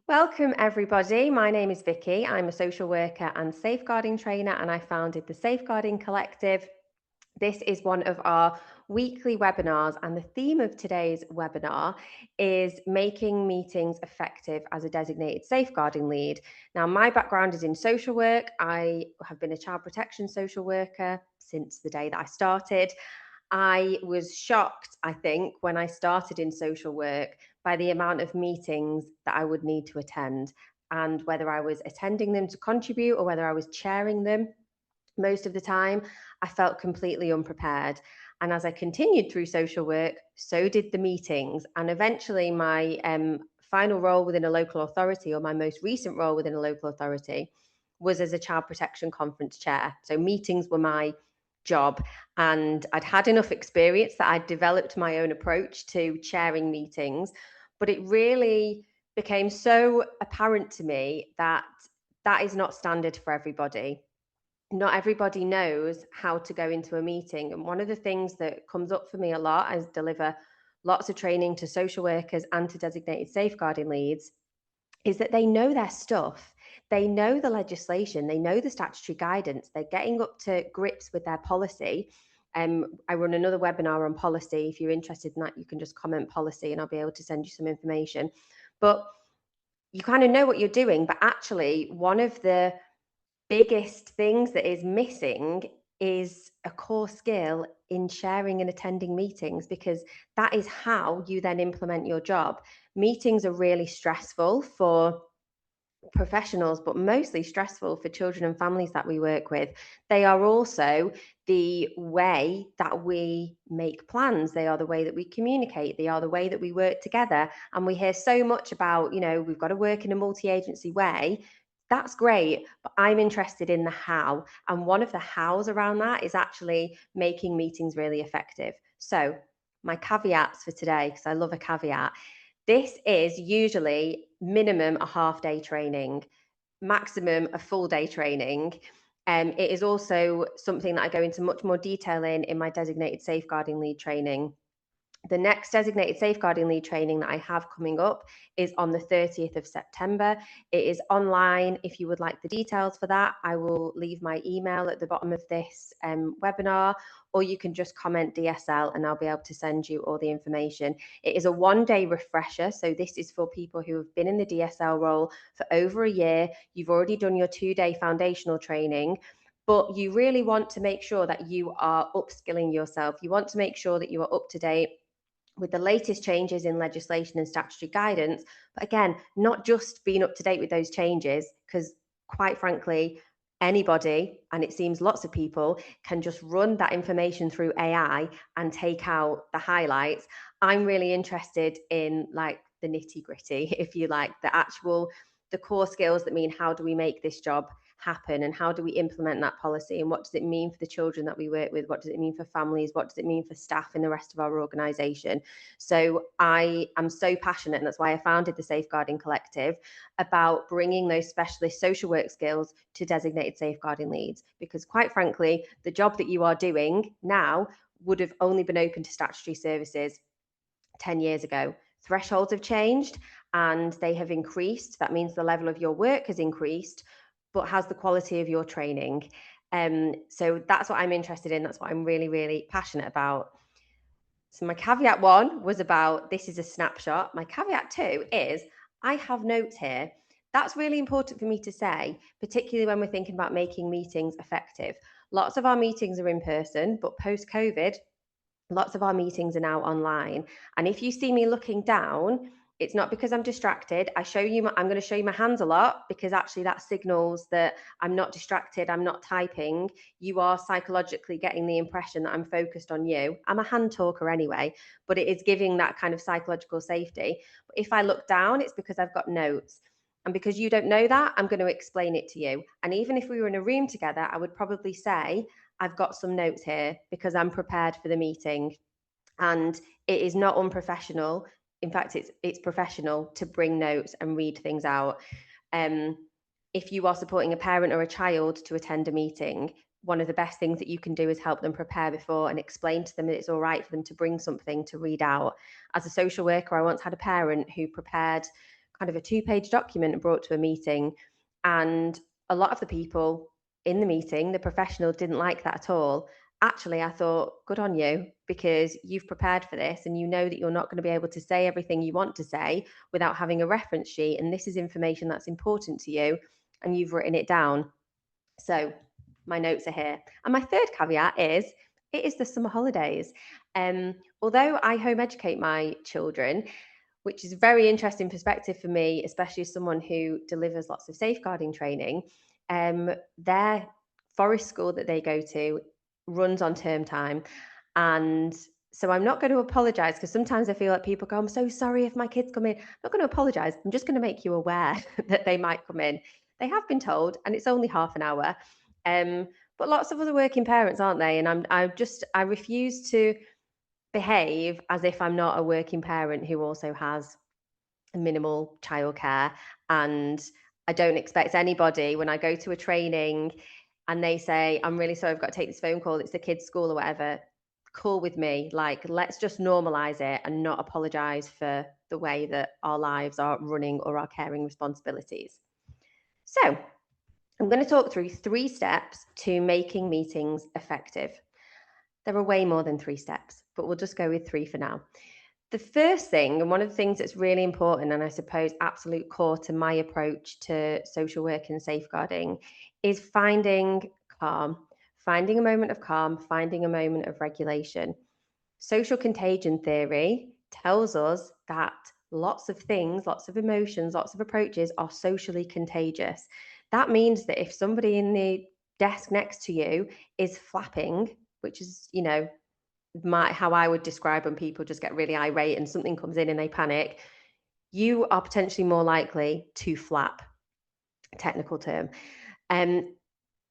Welcome, everybody. My name is Vicky. I'm a social worker and safeguarding trainer, and I founded the Safeguarding Collective. This is one of our weekly webinars, and the theme of today's webinar is making meetings effective as a designated safeguarding lead. Now, my background is in social work. I have been a child protection social worker since the day that I started. I was shocked, I think, when I started in social work by the amount of meetings that I would need to attend, and whether I was attending them to contribute or whether I was chairing them. Most of the time, I felt completely unprepared. And as I continued through social work, so did the meetings. And eventually, my final role within a local authority, or my most recent role within a local authority, was as a child protection conference chair. So meetings were my job, and I'd had enough experience that I'd developed my own approach to chairing meetings. But it really became so apparent to me that that is not standard for everybody. Not everybody knows how to go into a meeting. And one of the things that comes up for me a lot as deliver lots of training to social workers and to designated safeguarding leads is that they know their stuff. They know the legislation, they know the statutory guidance, they're getting up to grips with their policy. I run another webinar on policy. If you're interested in that, you can just comment policy and I'll be able to send you some information. But you kind of know what you're doing, but actually, one of the biggest things that is missing is a core skill in sharing and attending meetings, because that is how you then implement your job. Meetings are really stressful for professionals, but mostly stressful for children and families that we work with. They are also the way that we make plans. They are the way that we communicate. They are the way that we work together. And we hear so much about, we've got to work in a multi-agency way. That's great, but I'm interested in the how. And one of the hows around that is actually making meetings really effective. So, my caveats for today, because I love a caveat. This is usually minimum a half day training, maximum a full day training. It is also something that I go into much more detail in my designated safeguarding lead training. The next designated safeguarding lead training that I have coming up is on the 30th of September. It is online. If you would like the details for that, I will leave my email at the bottom of this webinar, or you can just comment DSL and I'll be able to send you all the information. It is a one-day refresher. So this is for people who have been in the DSL role for over a year. You've already done your 2-day foundational training, but you really want to make sure that you are upskilling yourself. You want to make sure that you are up to date with the latest changes in legislation and statutory guidance. But again, not just being up to date with those changes, because quite frankly, anybody, and it seems lots of people, can just run that information through AI and take out the highlights. I'm really interested in like the nitty gritty, if you like, the core skills that mean how do we make this job happen and how do we implement that policy and what does it mean for the children that we work with, what does it mean for families, what does it mean for staff in the rest of our organisation. So I am so passionate, and that's why I founded the Safeguarding Collective, about bringing those specialist social work skills to designated safeguarding leads, because quite frankly the job that you are doing now would have only been open to statutory services 10 years ago. Thresholds have changed and they have increased. That means the level of your work has increased, but has the quality of your training. So that's what I'm interested in. That's what I'm really, really passionate about. So my caveat 1 was about this is a snapshot. My caveat 2 is I have notes here. That's really important for me to say, particularly when we're thinking about making meetings effective. Lots of our meetings are in person, but post-COVID, lots of our meetings are now online. And if you see me looking down, it's not because I'm distracted. I'm going to show you my hands a lot, because actually that signals that I'm not distracted, I'm not typing. You are psychologically getting the impression that I'm focused on you. I'm a hand talker anyway, but it is giving that kind of psychological safety. But if I look down, it's because I've got notes. And because you don't know that, I'm going to explain it to you. And even if we were in a room together, I would probably say, I've got some notes here because I'm prepared for the meeting. And it is not unprofessional. In fact, it's professional to bring notes and read things out. If you are supporting a parent or a child to attend a meeting, one of the best things that you can do is help them prepare before and explain to them that it's all right for them to bring something to read out. As a social worker, I once had a parent who prepared kind of a 2-page document brought to a meeting. And a lot of the people in the meeting, the professional, didn't like that at all. Actually, I thought, good on you, because you've prepared for this and you know that you're not going to be able to say everything you want to say without having a reference sheet. And this is information that's important to you, and you've written it down. So my notes are here. And my third caveat is it is the summer holidays. Although I home educate my children, which is a very interesting perspective for me, especially as someone who delivers lots of safeguarding training. Their forest school that they go to runs on term time. And so I'm not going to apologize, because sometimes I feel like people go, I'm so sorry if my kids come in. I'm not going to apologize. I'm just going to make you aware that they might come in. They have been told, and it's only half an hour. But lots of other working parents, aren't they? And I refuse to behave as if I'm not a working parent who also has minimal childcare. And I don't expect anybody, when I go to a training and they say, I'm really sorry, I've got to take this phone call, it's the kids' school or whatever, cool with me. Like, let's just normalize it and not apologize for the way that our lives are running or our caring responsibilities. So I'm going to talk through 3 steps to making meetings effective. There are way more than 3 steps, but we'll just go with 3 for now. The first thing, and one of the things that's really important, and I suppose absolute core to my approach to social work and safeguarding, is finding calm, finding a moment of calm, finding a moment of regulation. Social contagion theory tells us that lots of things, lots of emotions, lots of approaches are socially contagious. That means that if somebody in the desk next to you is flapping, which is, how I would describe when people just get really irate and something comes in and they panic, you are potentially more likely to flap, technical term.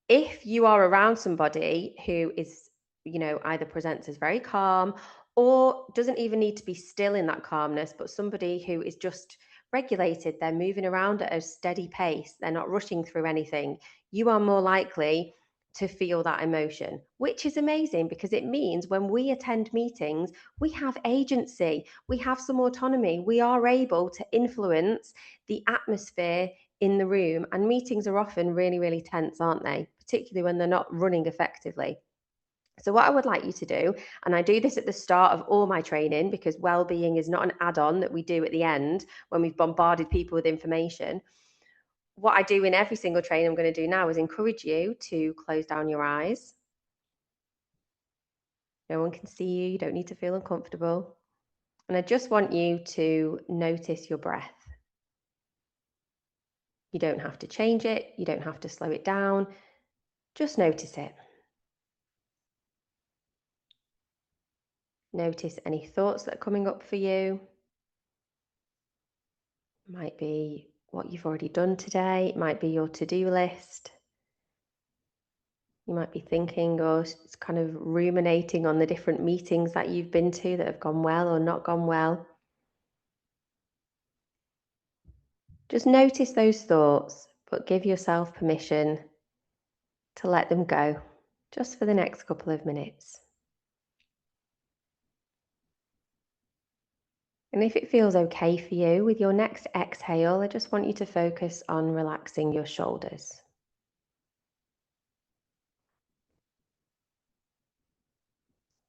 If you are around somebody who is, either presents as very calm or doesn't even need to be still in that calmness, but somebody who is just regulated, they're moving around at a steady pace, they're not rushing through anything, you are more likely to feel that emotion, which is amazing, because it means when we attend meetings, we have agency, we have some autonomy, we are able to influence the atmosphere in the room. And meetings are often really, really tense, aren't they? Particularly when they're not running effectively. So what I would like you to do, and I do this at the start of all my training, because well-being is not an add-on that we do at the end when we've bombarded people with information. What I do in every single training I'm going to do now is encourage you to close down your eyes. No one can see you. You don't need to feel uncomfortable. And I just want you to notice your breath. You don't have to change it. You don't have to slow it down. Just notice it. Notice any thoughts that are coming up for you. It might be what you've already done today. It might be your to-do list. You might be thinking or kind of ruminating on the different meetings that you've been to that have gone well or not gone well. Just notice those thoughts, but give yourself permission to let them go just for the next couple of minutes. And if it feels okay for you, with your next exhale, I just want you to focus on relaxing your shoulders.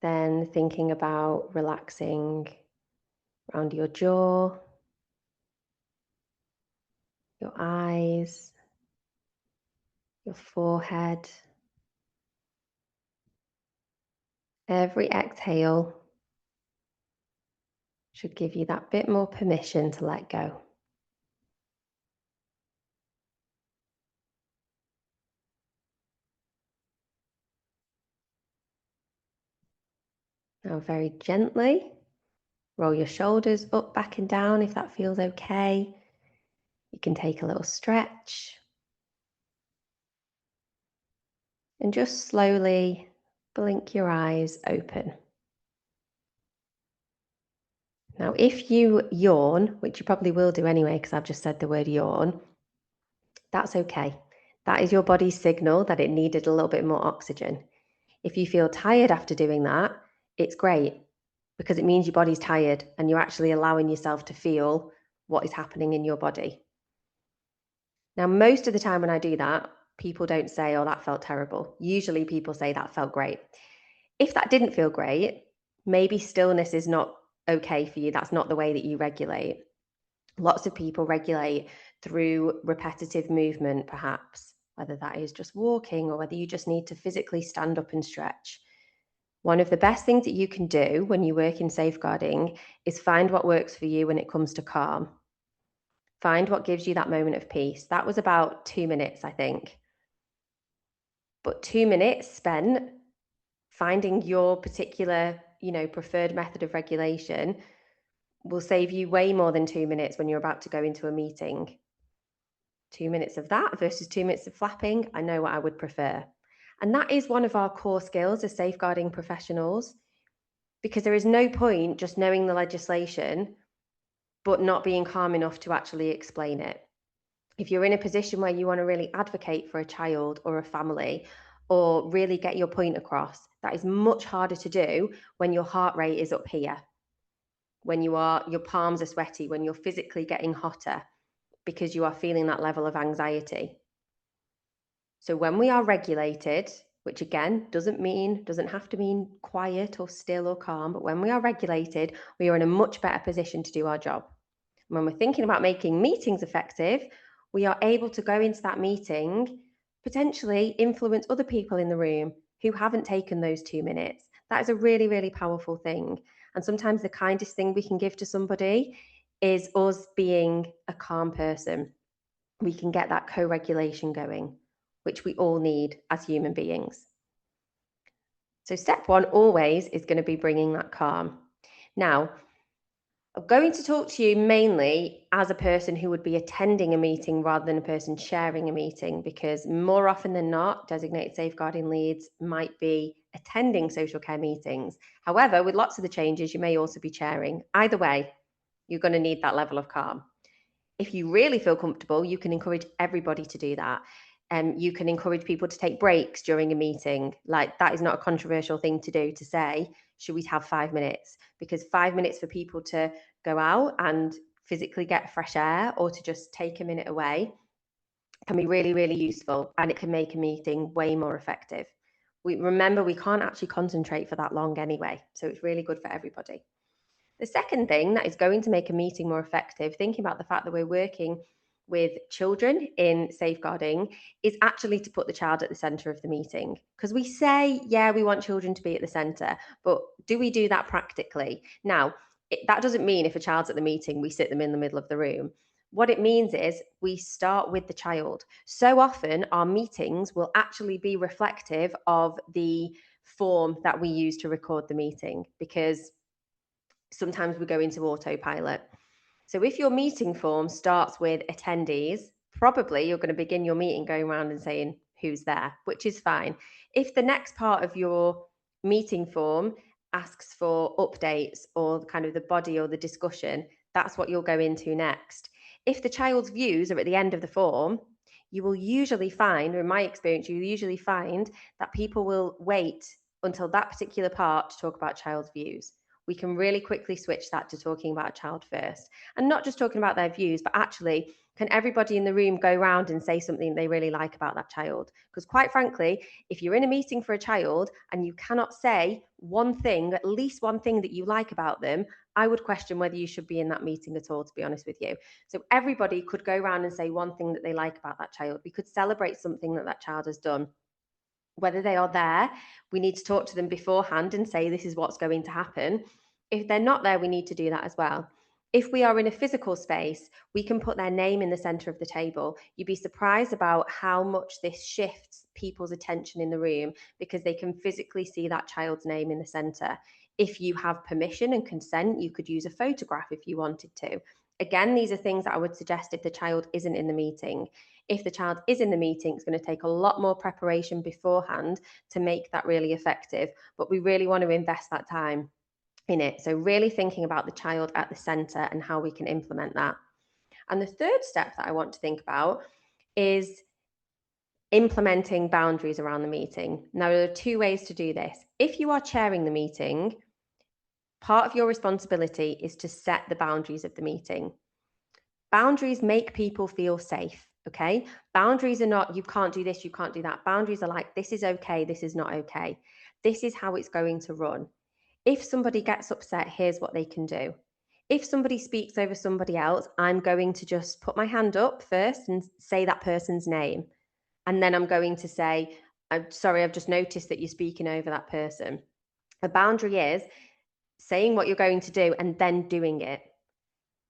Then thinking about relaxing around your jaw, your eyes, your forehead. Every exhale should give you that bit more permission to let go. Now, very gently, roll your shoulders up, back and down if that feels okay. You can take a little stretch. And just slowly blink your eyes open. Now, if you yawn, which you probably will do anyway, because I've just said the word yawn, that's okay. That is your body's signal that it needed a little bit more oxygen. If you feel tired after doing that, it's great, because it means your body's tired and you're actually allowing yourself to feel what is happening in your body. Now, most of the time when I do that, people don't say, oh, that felt terrible. Usually people say that felt great. If that didn't feel great, maybe stillness is not okay for you. That's not the way that you regulate. Lots of people regulate through repetitive movement, perhaps, whether that is just walking or whether you just need to physically stand up and stretch. One of the best things that you can do when you work in safeguarding is find what works for you when it comes to calm. Find what gives you that moment of peace. That was about 2 minutes, I think. But 2 minutes spent finding your particular, preferred method of regulation will save you way more than 2 minutes when you're about to go into a meeting. 2 minutes of that versus 2 minutes of flapping, I know what I would prefer. And that is one of our core skills as safeguarding professionals, because there is no point just knowing the legislation but not being calm enough to actually explain it. If you're in a position where you want to really advocate for a child or a family or really get your point across, that is much harder to do when your heart rate is up here, when your palms are sweaty, when you're physically getting hotter because you are feeling that level of anxiety. So when we are regulated, which again doesn't have to mean quiet or still or calm, but when we are regulated, we are in a much better position to do our job. When we're thinking about making meetings effective, we are able to go into that meeting, potentially influence other people in the room who haven't taken those 2 minutes. That is a really, really powerful thing. And sometimes the kindest thing we can give to somebody is us being a calm person. We can get that co-regulation going, which we all need as human beings. So step one always is going to be bringing that calm. Now, I'm going to talk to you mainly as a person who would be attending a meeting rather than a person chairing a meeting, because more often than not, designated safeguarding leads might be attending social care meetings. However, with lots of the changes, you may also be chairing. Either way, you're going to need that level of calm. If you really feel comfortable, you can encourage everybody to do that. You can encourage people to take breaks during a meeting. Like, that is not a controversial thing to do, to say, should we have 5 minutes? Because 5 minutes for people to go out and physically get fresh air or to just take a minute away can be really, really useful, and it can make a meeting way more effective. We can't actually concentrate for that long anyway, so it's really good for everybody. The second thing that is going to make a meeting more effective, thinking about the fact that we're working with children in safeguarding, is actually to put the child at the centre of the meeting. Because we say, yeah, we want children to be at the centre, but do we do that practically? Now, that doesn't mean if a child's at the meeting, we sit them in the middle of the room. What it means is we start with the child. So often our meetings will actually be reflective of the form that we use to record the meeting, because sometimes we go into autopilot. So if your meeting form starts with attendees, probably you're going to begin your meeting going around and saying who's there, which is fine. If the next part of your meeting form asks for updates or kind of the body or the discussion, that's what you'll go into next. If the child's views are at the end of the form, you will usually find, or in my experience, you usually find that people will wait until that particular part to talk about child's views. We can really quickly switch that to talking about a child first, and not just talking about their views, but actually, can everybody in the room go around and say something they really like about that child? Because quite frankly, if you're in a meeting for a child and you cannot say one thing, at least one thing that you like about them, I would question whether you should be in that meeting at all, to be honest with you. So everybody could go around and say one thing that they like about that child. We could celebrate something that that child has done. Whether they are there, we need to talk to them beforehand and say, this is what's going to happen. If they're not there, we need to do that as well. If we are in a physical space, we can put their name in the center of the table. You'd be surprised about how much this shifts people's attention in the room, because they can physically see that child's name in the center. If you have permission and consent, you could use a photograph if you wanted to. Again, these are things that I would suggest if the child isn't in the meeting. If the child is in the meeting, it's going to take a lot more preparation beforehand to make that really effective, but we really want to invest that time in it. So really thinking about the child at the center and how we can implement that. And the third step that I want to think about is implementing boundaries around the meeting. Now, there are two ways to do this. If you are chairing the meeting, part of your responsibility is to set the boundaries of the meeting. Boundaries make people feel safe. Okay. Boundaries are not, you can't do this, you can't do that. Boundaries are like, this is okay, this is not okay. This is how it's going to run. If somebody gets upset, here's what they can do. If somebody speaks over somebody else, I'm going to just put my hand up first and say that person's name. And then I'm going to say, I'm sorry, I've just noticed that you're speaking over that person. A boundary is saying what you're going to do and then doing it.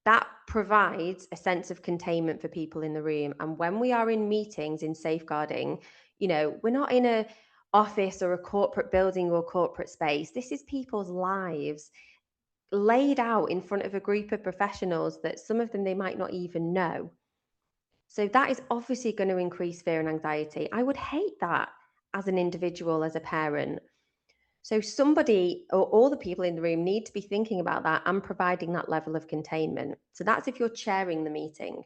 That provides a sense of containment for people in the room. And when we are in meetings in safeguarding, we're not in a office or a corporate building or corporate space. This is people's lives laid out in front of a group of professionals that some of them they might not even know. So that is obviously going to increase fear and anxiety. I would hate that as an individual, as a parent. So somebody or all the people in the room need to be thinking about that and providing that level of containment. So that's if you're chairing the meeting.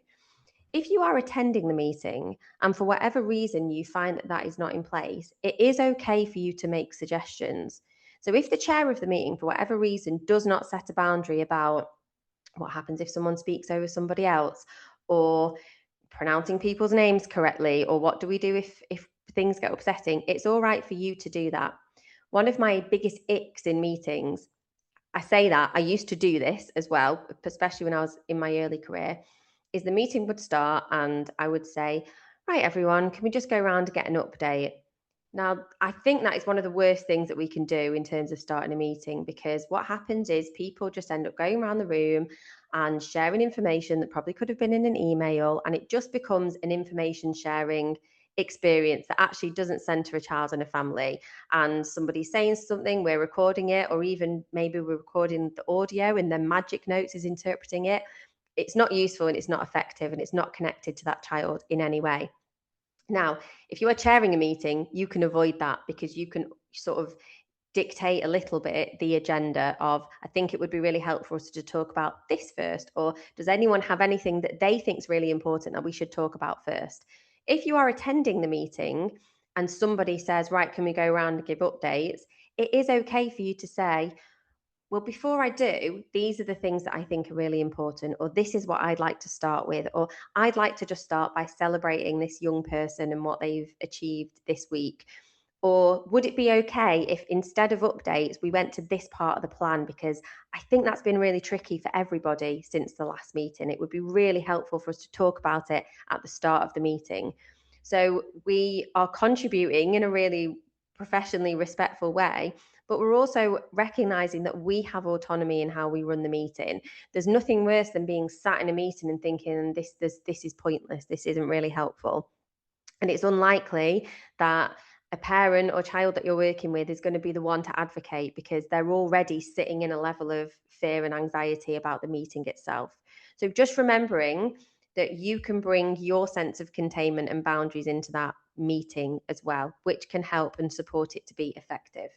If you are attending the meeting and for whatever reason you find that that is not in place, it is okay for you to make suggestions. So if the chair of the meeting, for whatever reason, does not set a boundary about what happens if someone speaks over somebody else, or pronouncing people's names correctly, or what do we do if things get upsetting, it's all right for you to do that. One of my biggest icks in meetings, I say that I used to do this as well, especially when I was in my early career, is the meeting would start and I would say, right, everyone, can we just go around and get an update? Now, I think that is one of the worst things that we can do in terms of starting a meeting, because what happens is people just end up going around the room and sharing information that probably could have been in an email, and it just becomes an information sharing experience that actually doesn't center a child and a family. And somebody's saying something, we're recording it, or even maybe we're recording the audio and then Magic Notes is interpreting it. It's not useful and it's not effective and it's not connected to that child in any way. Now, if you are chairing a meeting, you can avoid that because you can sort of dictate a little bit the agenda of, I think it would be really helpful for us to talk about this first, or does anyone have anything that they think is really important that we should talk about first? If you are attending the meeting and somebody says, right, can we go around and give updates? It is okay for you to say, well, before I do, these are the things that I think are really important, or this is what I'd like to start with, or I'd like to just start by celebrating this young person and what they've achieved this week. Or would it be okay if instead of updates, we went to this part of the plan? Because I think that's been really tricky for everybody since the last meeting. It would be really helpful for us to talk about it at the start of the meeting. So we are contributing in a really professionally respectful way, but we're also recognizing that we have autonomy in how we run the meeting. There's nothing worse than being sat in a meeting and thinking this is pointless, this isn't really helpful. And it's unlikely that a parent or child that you're working with is going to be the one to advocate, because they're already sitting in a level of fear and anxiety about the meeting itself. So just remembering that you can bring your sense of containment and boundaries into that meeting as well, which can help and support it to be effective.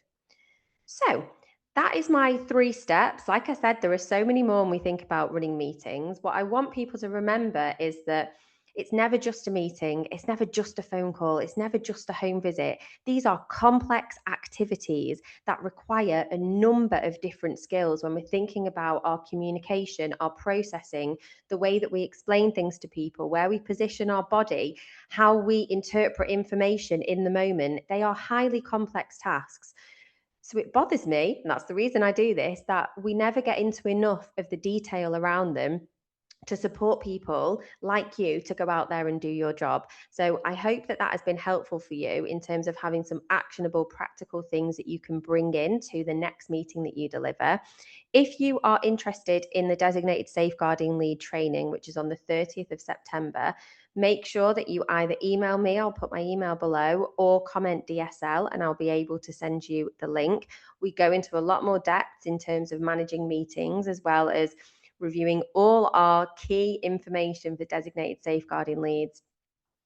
So that is my 3 steps. Like I said, there are so many more when we think about running meetings. What I want people to remember is that it's never just a meeting, it's never just a phone call, it's never just a home visit. These are complex activities that require a number of different skills when we're thinking about our communication, our processing, the way that we explain things to people, where we position our body, how we interpret information in the moment. They are highly complex tasks. So it bothers me, and that's the reason I do this, that we never get into enough of the detail around them to support people like you to go out there and do your job. So I hope that that has been helpful for you in terms of having some actionable, practical things that you can bring in to the next meeting that you deliver. If you are interested in the designated safeguarding lead training, which is on the 30th of September, make sure that you either email me, I'll put my email below, or comment DSL and I'll be able to send you the link. We go into a lot more depth in terms of managing meetings, as well as reviewing all our key information for designated safeguarding leads,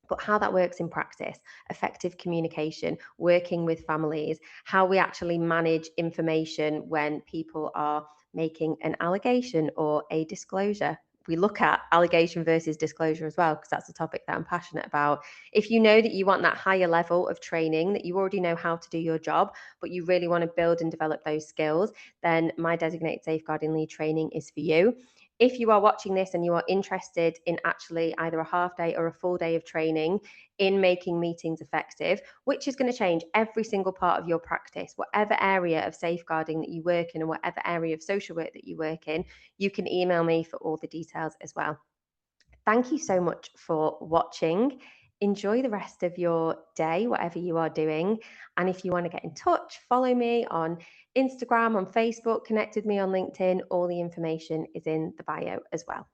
but how that works in practice, effective communication, working with families, how we actually manage information when people are making an allegation or a disclosure. We look at allegation versus disclosure as well, because that's a topic that I'm passionate about. If you know that you want that higher level of training, that you already know how to do your job, but you really want to build and develop those skills, then my designated safeguarding lead training is for you. If you are watching this and you are interested in actually either a half day or a full day of training in making meetings effective, which is going to change every single part of your practice, whatever area of safeguarding that you work in and whatever area of social work that you work in, you can email me for all the details as well. Thank you so much for watching. Enjoy the rest of your day, whatever you are doing. And if you want to get in touch, follow me on Instagram, on Facebook, connect with me on LinkedIn. All the information is in the bio as well.